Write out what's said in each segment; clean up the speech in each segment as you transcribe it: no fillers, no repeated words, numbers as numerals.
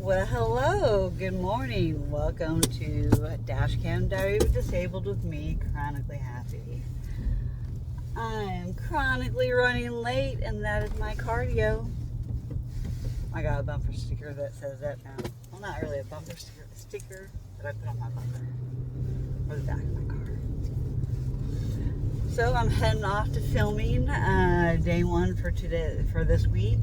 Well, hello, good morning. Welcome to Dashcam Diary of Disabled with me, Chronically Happy. I am chronically running late, and that is my cardio. I got a bumper sticker that says that now. Well, not really a bumper sticker, a sticker that I put on my bumper, or the back of my car. So I'm heading off to filming day one for this week.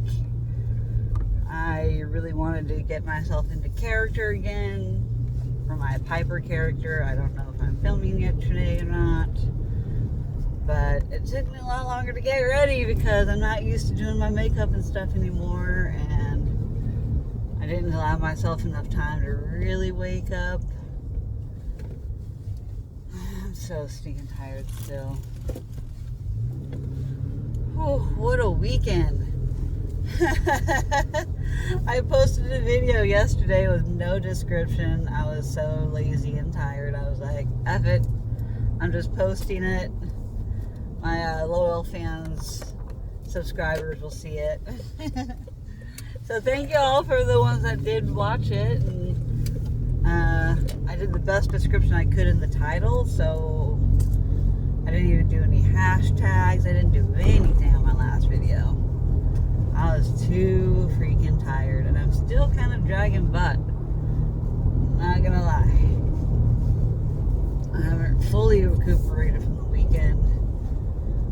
I really wanted to get myself into character again for my Piper character. I don't know if I'm filming yet today or not, but it took me a lot longer to get ready because I'm not used to doing my makeup and stuff anymore, and I didn't allow myself enough time to really wake up. I'm so stinking tired still. Oh, what a weekend. I posted a video yesterday with no description. I was so lazy and tired. I was like, F it. I'm just posting it. My loyal fans, subscribers will see it. So thank you all for the ones that did watch it. And I did the best description I could in the title, so I didn't even do any hashtags. I didn't do anything on my last video. I was too freaking tired, and I'm still kind of dragging butt. Not gonna lie. I haven't fully recuperated from the weekend.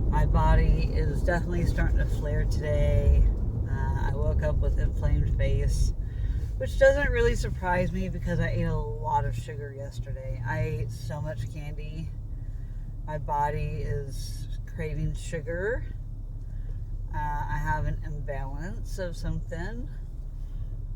My body is definitely starting to flare today. I woke up with inflamed face, which doesn't really surprise me because I ate a lot of sugar yesterday. I ate so much candy. My body is craving sugar. I have an imbalance of something.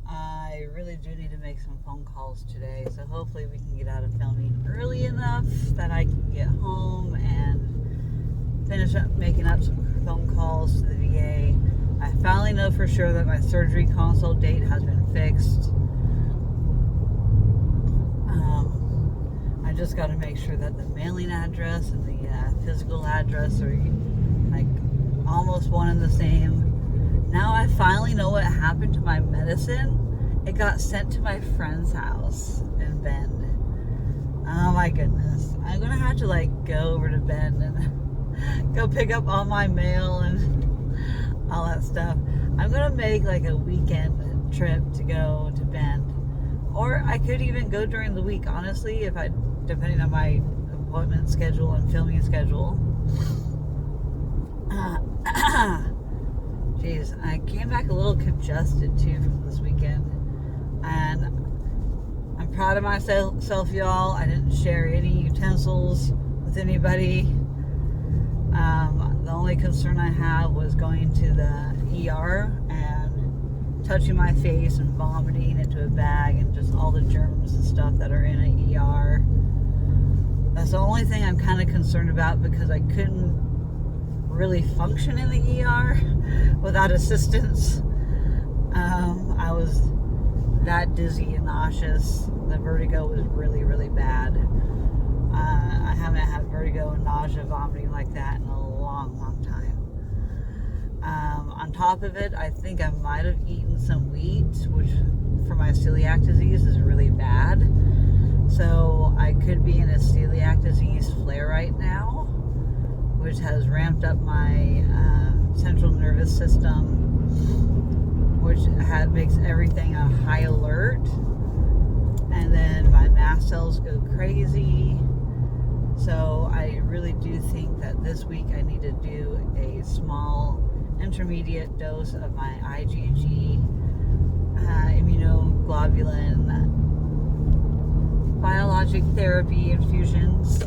I really do need to make some phone calls today, so hopefully we can get out of filming early enough that I can get home and finish up making up some phone calls to the VA. I finally know for sure that my surgery consult date has been fixed. I just got to make sure that the mailing address and the physical address are like almost one and the same. Now I finally know what happened to my medicine. It got sent to my friend's house in Bend. Oh my goodness. I'm gonna have to go over to Bend and go pick up all my mail and all that stuff. I'm gonna make a weekend trip to go to Bend. Or I could even go during the week, honestly, depending on my appointment schedule and filming schedule. Jeez, I came back a little congested too from this weekend, and I'm proud of myself, y'all. I didn't share any utensils with anybody. The only concern I have was going to the ER and touching my face and vomiting into a bag and just all the germs and stuff that are in an ER. That's the only thing I'm kind of concerned about because I couldn't really function in the ER without assistance. I was that dizzy and nauseous. The vertigo was really, really bad. I haven't had vertigo and nausea, vomiting like that in a long, long time. On top of it, I think I might have eaten some wheat, which for my celiac disease is really bad. So I could be in a celiac disease flare right now, which has ramped up my central nervous system, which makes everything a high alert. And then my mast cells go crazy. So I really do think that this week I need to do a small intermediate dose of my IgG immunoglobulin biologic therapy infusions.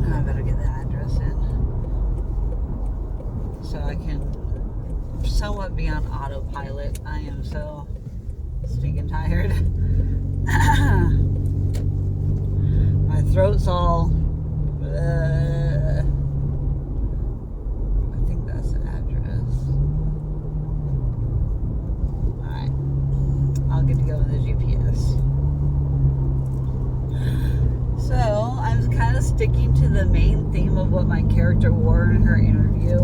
I better get that address in so I can somewhat be on autopilot. I am so stinking tired. My throat's all I think that's the address. Alright, I'll get to go with the GPS. So I'm kind of sticking to the main theme of what my character wore in her interview.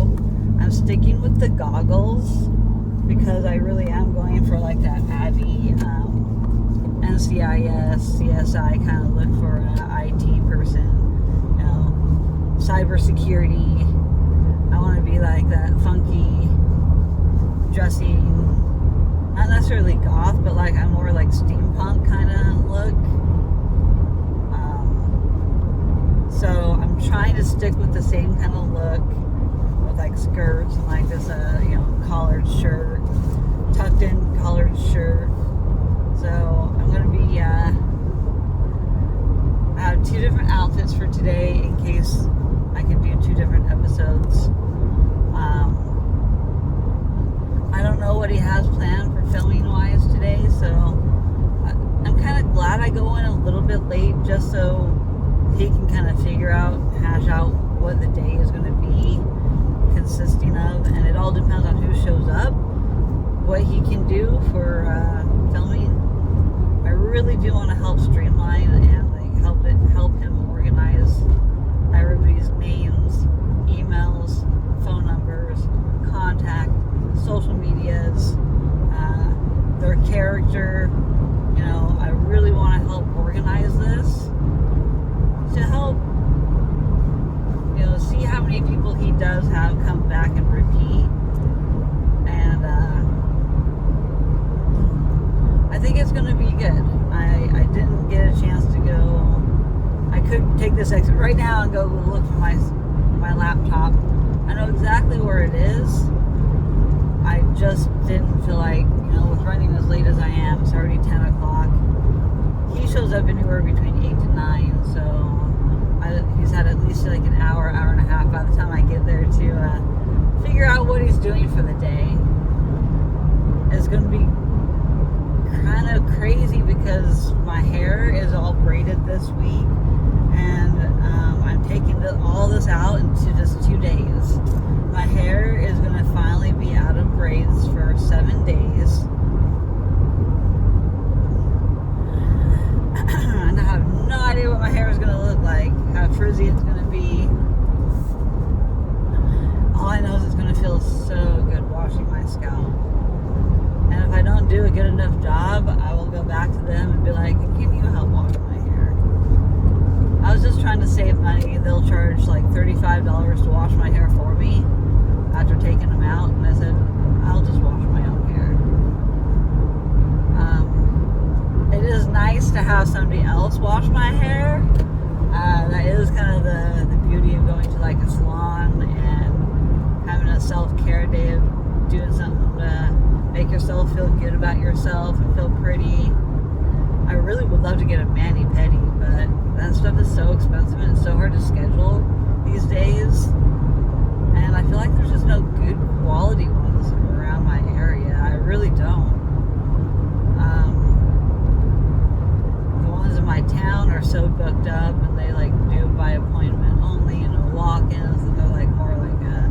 I'm sticking with the goggles because I really am going for like that ABBY, NCIS, CSI kind of look for an IT person, you know, cybersecurity. I want to be like that funky dressing, not necessarily goth, but like I'm more like steampunk kind of look. So I'm trying to stick with the same kind of look with like skirts and like this, collared shirt, tucked in collared shirt. So I'm gonna be, I have 2 different outfits for today in case I can do 2 different episodes. I don't know what he has planned for filming wise today, so I'm kind of glad I go in a little bit late just so he can kind of hash out what the day is going to be consisting of, and it all depends on who shows up, what he can do for filming. I really do want to help streamline and like help him organize everybody's names, emails, phone numbers, contact, social medias, their character. You know, I really want to help organize this to help, see how many people he does have come back and repeat. And I think it's going to be good. I didn't get a chance to go. I could take this exit right now and go look for my laptop. I know exactly where it is. I just didn't feel like, with running as late as I am, it's already 10 o'clock. He shows up anywhere between 8 to 9, so he's had at least like an hour and a half by the time I get there to figure out what he's doing for the day. It's going to be kind of crazy because my hair is all braided this week, and I'm taking all this out into just 2 days. My hair is going to finally be out of braids for 7 days. And I have no idea what my hair is going to look like, how frizzy it's going to be. All I know is it's going to feel so good washing my scalp. And if I don't do a good enough job, I will go back to them and be like, can you help wash my hair? I was just trying to save money. They'll charge like $35 to wash my hair for me after taking them out. And I said, I'll just wash my own hair. It is nice to have somebody else wash my hair. That is kind of the beauty of going to like a salon and having a self-care day of doing something to make yourself feel good about yourself and feel pretty. I really would love to get a mani-pedi, but that stuff is so expensive and it's so hard to schedule these days. And I feel like there's just no good quality ones around my area. I really don't. The ones in my town are so booked up, and they like do by appointment only, and no walk-ins, and they're like more like a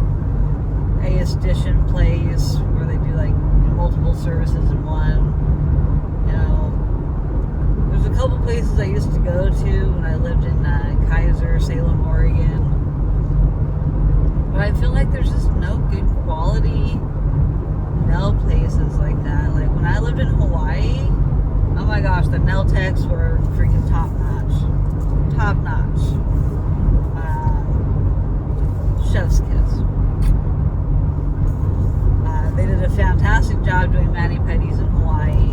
aesthetician place where they do like multiple services in one. There's a couple places I used to go to when I lived in Kaiser, Salem, Oregon. But I feel like there's just no good quality nail places like that. Like when I lived in Hawaii, oh my gosh, the nail techs were freaking top notch. Top notch. Chef's kiss. They did a fantastic job doing mani-pedis in Hawaii.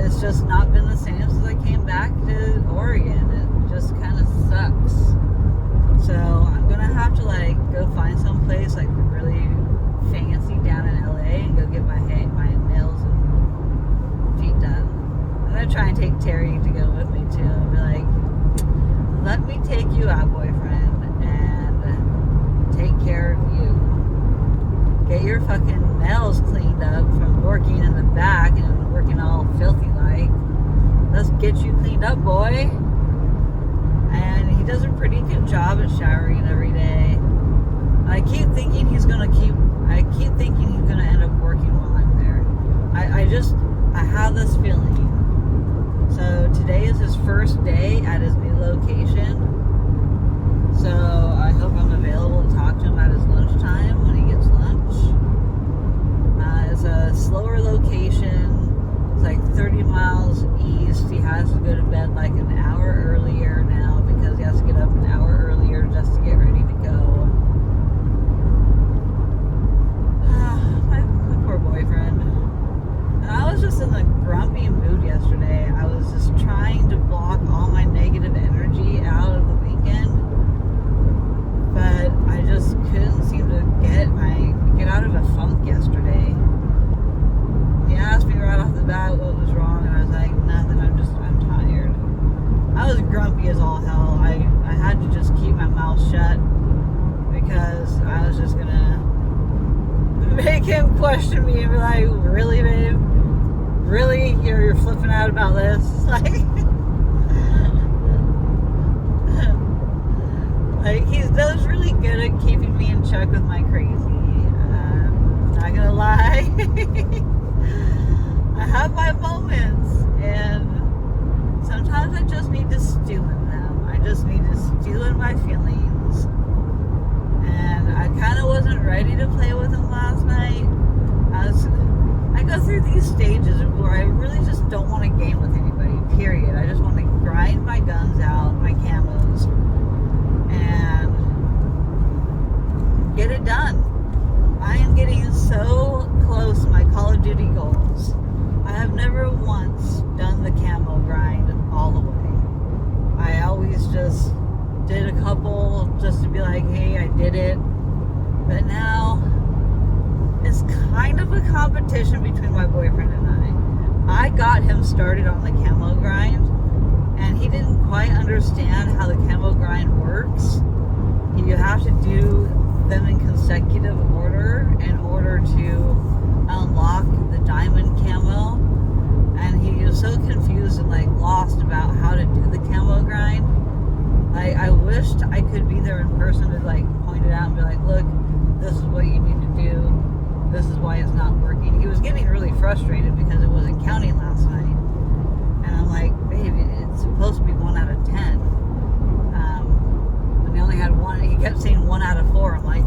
It's just not been the same since I came back to Oregon. It just kind of sucks. So I'm gonna have to like go find some place like really fancy down in LA and go get my nails and feet done. I'm gonna try and take Terry to go with me too and be like, let me take you out, boyfriend, and take care of you. Get your fucking nails cleaned up from working in the back and working all filthy like. Let's get you cleaned up, boy. And he does a pretty good job at showering every day. And I keep thinking he's gonna end up working while I'm there. I have this feeling. So today is his first day at his new location. So I hope I'm available to talk to him at his lunchtime when he gets lunch. a slower location. It's like 30 miles east. He has to go to bed like an hour earlier now because he has to get up an hour earlier just to get ready to go. My poor boyfriend. And I was just in a grumpy mood yesterday. I was just trying to block all my negative energy out of the weekend, but I just couldn't seem to get out of a funk yesterday. He asked me right off the bat what was wrong, and I was like, nothing, I'm tired. I was grumpy as all hell. I had to just keep my mouth shut because I was just gonna make him question me and be like, really, babe? Really? You're flipping out about this? Like he's does really good at keeping me in check with my crazy. Not gonna lie. I have my moments, and sometimes I just need to stew in them. I just need to stew in my feelings. And I kind of wasn't ready to play with him last night. I go through these stages where I really just don't want to game with anybody, period. I just want to grind my guns out, my camos, and get it done. I am getting so close to my Call of Duty goals. I have never once done the camo grind all the way. I always just did a couple just to be like, hey, I did it. But now it's kind of a competition between my boyfriend and I. I got him started on the camo grind, and he didn't quite understand how the camo grind works. You have to do them in consecutive order in order to unlock the diamond camo, and he was so confused and like lost about how to do the camo grind. I wished I could be there in person to like point it out and be like, look, this is what you need to do, this is why it's not working. He was getting really frustrated because it wasn't counting last night, and I'm like, baby, it's supposed to be 1 out of 10. And he only had one. He kept saying 1 out of 4. I'm like,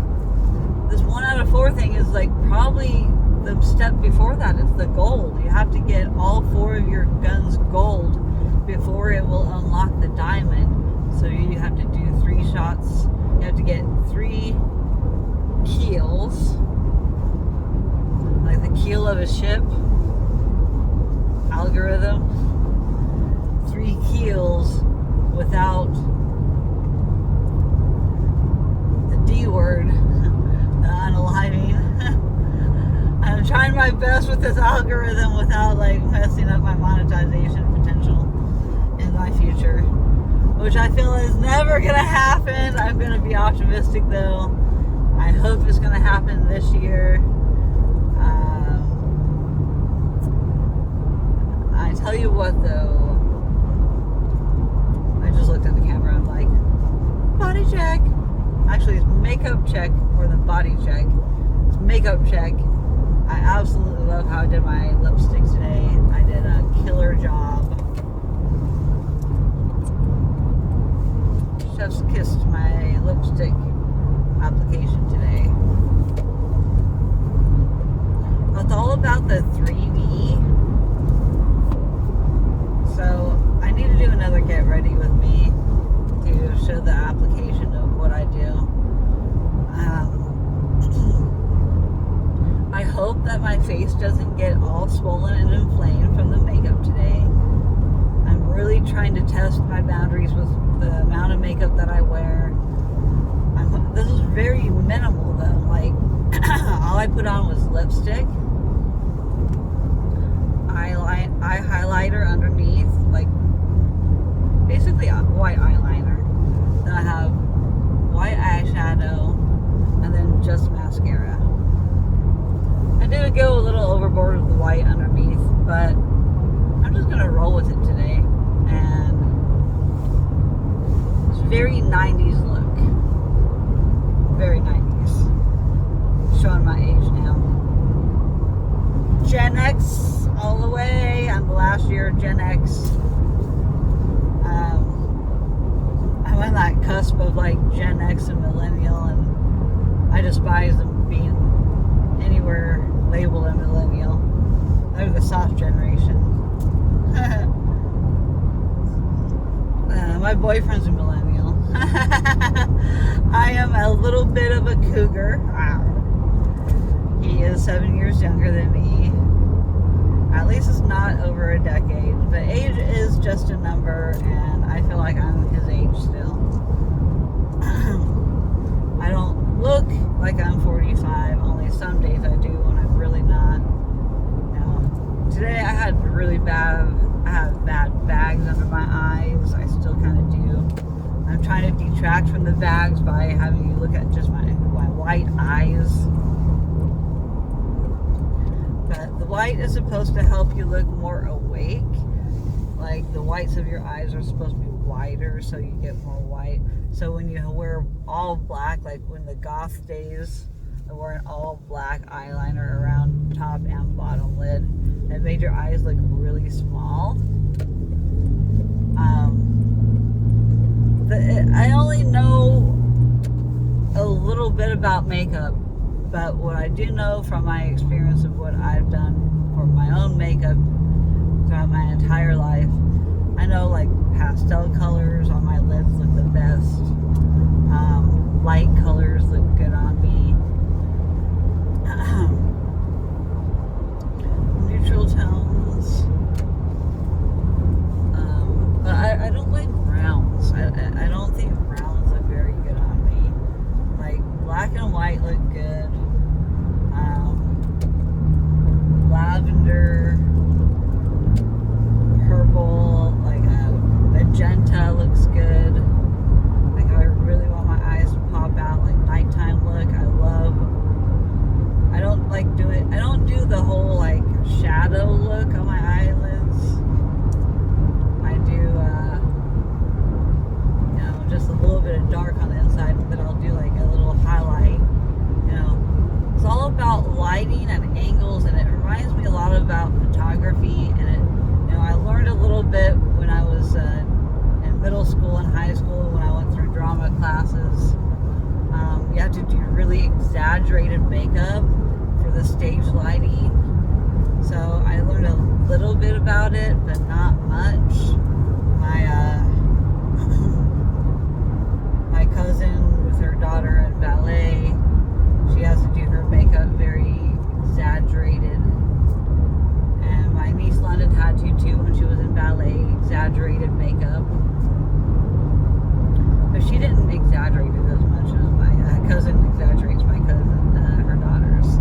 this 1 out of 4 thing is like probably the step before that. It's the gold. You have to get all 4 of your guns gold before it will unlock the diamond. So you have to do 3 shots. You have to get 3 keels, like the keel of a ship algorithm. 3 keels without the D word, the unaliving. I'm trying my best with this algorithm without like messing up my monetization potential in my future, which I feel is never gonna happen. I'm gonna be optimistic though. I hope it's gonna happen this year. I tell you what though, I just looked at the camera and I'm like, body check. Actually, it's makeup check more than body check. It's makeup check. I absolutely love how I did my lipstick today. I did a killer job. Chef's kissed my lipstick application today. It's all about the 3D. So I need to do another get ready with me to show the application of what I do. I hope that my face doesn't get all swollen and inflamed from the makeup today. I'm really trying to test my boundaries with the amount of makeup that I wear. This is very minimal though. Like all I put on was lipstick, eye highlighter underneath, like basically a white eyeliner. Then I have white eyeshadow, and then just mascara. I did go a little overboard with the white underneath, but I'm just gonna roll with it today. And it's very 90s look. Very 90s. Showing my age now. Gen X all the way. I'm the last year of Gen X. I'm on that cusp of like Gen X and millennial, and I despise them being anywhere labeled a millennial. They're the soft generation. My boyfriend's a millennial. I am a little bit of a cougar. He is 7 years younger than me. At least it's not over a decade. But age is just a number, and I feel like I'm his age still. I don't look like I'm 45. Only some days I do when I'm really not. Today I had bad bags under my eyes. I still kind of do. I'm trying to detract from the bags by having you look at just my white eyes. But the white is supposed to help you look more awake. Like the whites of your eyes are supposed to be wider so you get more white. So when you wear all black, like when the goth days, I wore an all black eyeliner around top and bottom lid. It made your eyes look really small. I only know a little bit about makeup, but what I do know from my experience of what I've done for my own makeup throughout my entire life, I know like pastel colors on my lids look the best. Light colors look good on me. Neutral tones. But I don't like browns. I don't think browns look very good on me. Like black and white look good. Lavender, purple, like magenta looks good. Like if I really want my eyes to pop out, like nighttime look, I don't do the whole like shadow look on my eyelids. I do, just a little bit of dark on the inside, but then I'll do like a little highlight. It's all about lighting and angles, and it reminds me a lot about photography. And I learned a little bit when I was in middle school and high school when I went through drama classes. You have to do really exaggerated makeup for the stage lighting. So I learned a little bit about it, but not much. My cousin with her daughter in ballet, she has to do her makeup very exaggerated. And my niece London had to too when she was in ballet, exaggerated makeup. But she didn't exaggerate it as much as my cousin exaggerates. My cousin, her daughter's.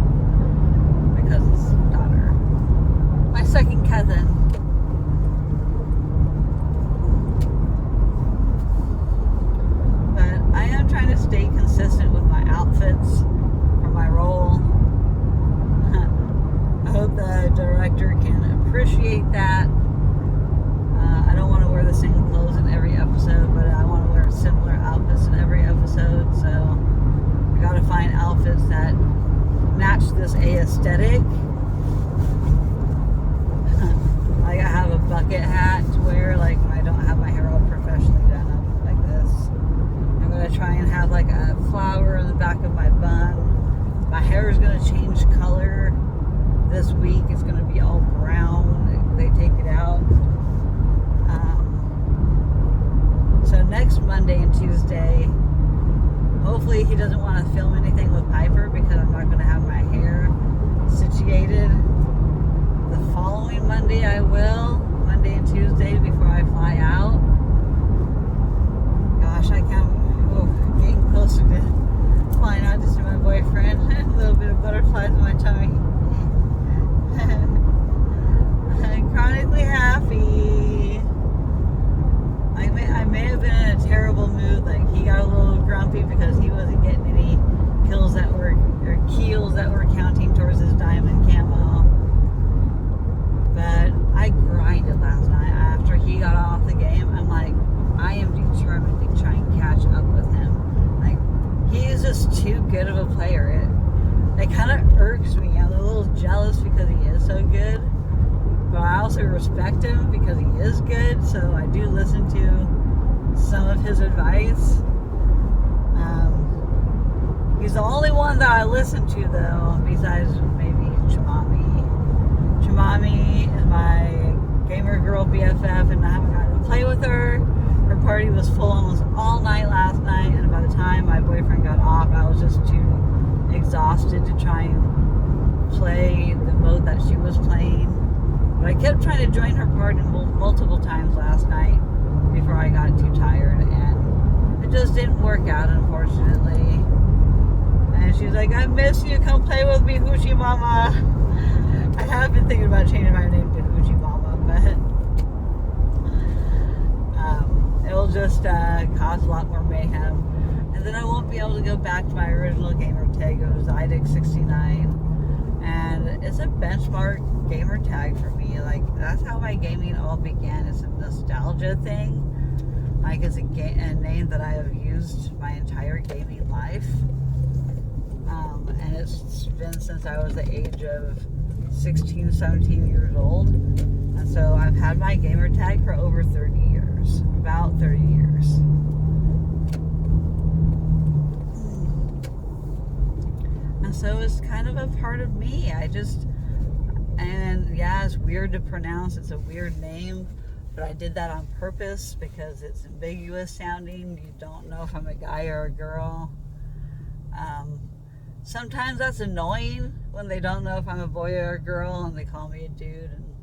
My cousin's daughter. My second cousin. But I am trying to stay consistent with my outfits for my role. I hope the director can appreciate that. I don't want to wear the same clothes in every episode, but I want to wear similar outfits in every episode. So I gotta find outfits that match this aesthetic. Like I have a bucket hat to wear, like when I don't have my hair all professionally done up like this. I'm gonna try and have like a flower in the back of my bun. My hair is gonna change color this week. It's gonna be all brown. They take it out. So next Monday and Tuesday, hopefully he doesn't want to film anything with Piper because I'm not going to have my hair situated. The following Monday I will, Monday and Tuesday before I fly out. Gosh, I can't, getting closer to flying out to see my boyfriend. A little bit of butterflies in my tummy. I'm chronically happy. I may have been in a terrible mood. Like he got a little grumpy because he wasn't getting any keels that were counting towards his diamond camo. But I grinded last night after he got off the game. I'm like, I am determined to try and catch up with him. Like he is just too good of a player. It kind of irks me. I'm a little jealous because he is so good. But I also respect him because he is good, so I do listen to some of his advice. He's the only one that I listen to, though, besides maybe Chimami. Chimami party was full almost all night last night, and by the time my boyfriend got off, I was just too exhausted to try and play the mode that she was playing. But I kept trying to join her party multiple times last night before I got too tired, and it just didn't work out, unfortunately. And she's like, I miss you, come play with me, Hoochie Mama. I have been thinking about changing my name to Hoochie Mama, but it'll just cause a lot more mayhem. And then I won't be able to go back to my original gamer tag. It was IDIC69. And it's a benchmark gamer tag for me. Like, that's how my gaming all began. It's a nostalgia thing. Like, it's a name that I have used my entire gaming life. And it's been since I was the age of 16, 17 years old. And so I've had my gamer tag for over 30 years. About 30 years. And so it's kind of a part of me. And yeah, it's weird to pronounce. It's a weird name. But I did that on purpose because it's ambiguous sounding. You don't know if I'm a guy or a girl. Sometimes that's annoying when they don't know if I'm a boy or a girl and they call me a dude, and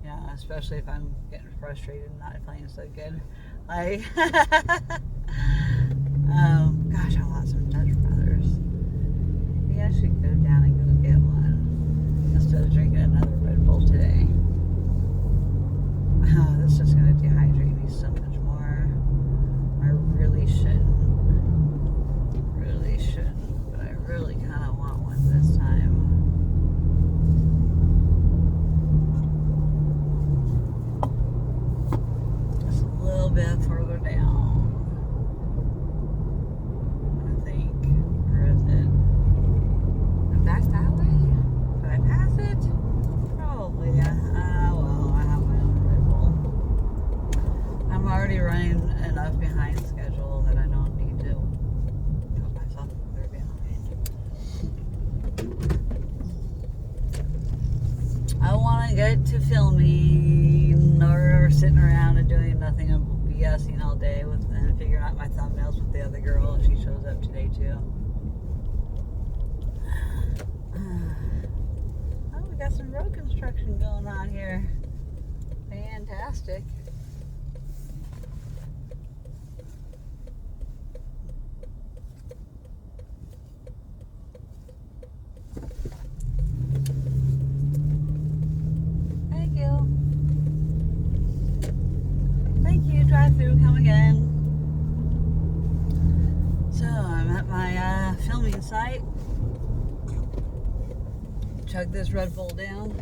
yeah, especially if I'm getting frustrated and not playing so good. Like, gosh, I want some Dutch Brothers. Maybe I should go down and go get one instead of drinking another Red Bull today. This is just going to dehydrate me so much more. I really shouldn't. But I really kind of want one this time. Just a little bit further down, I think. Or is it? Back that way? Did I pass it? Probably, yeah. Well, I have my own Red Bull. I'm already running enough behind schedule that I don't need to put myself further behind. I want to get to filming or sitting around and doing nothing and BSing all day and figuring out my thumbnails with the other girl if she shows up today too. Oh, we got some road construction going on here. Fantastic. Thank you. Thank you, drive through, come again. So, I'm at my filming site. Chug this Red Bull down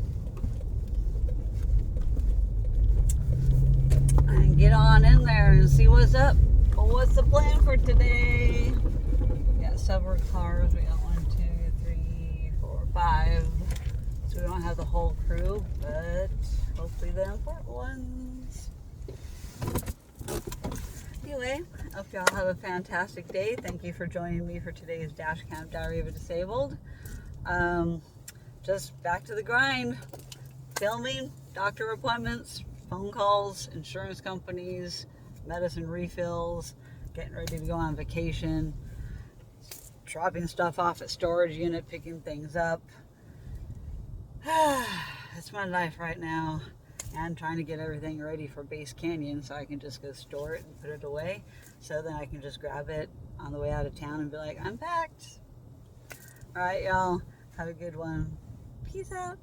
and get on in there and see what's up. Well, what's the plan for today? We got several cars. We got 1, 2, 3, 4, 5. So we don't have the whole crew, but hopefully the important ones. Anyway, I hope y'all have a fantastic day. Thank you for joining me for today's Dashcam Diary of a Disabled. Just back to the grind. Filming, doctor appointments, phone calls, insurance companies, medicine refills, getting ready to go on vacation, dropping stuff off at storage unit, picking things up. That's my life right now. And trying to get everything ready for Base Canyon so I can just go store it and put it away. So then I can just grab it on the way out of town and be like, I'm packed. All right, y'all. Have a good one. Peace out.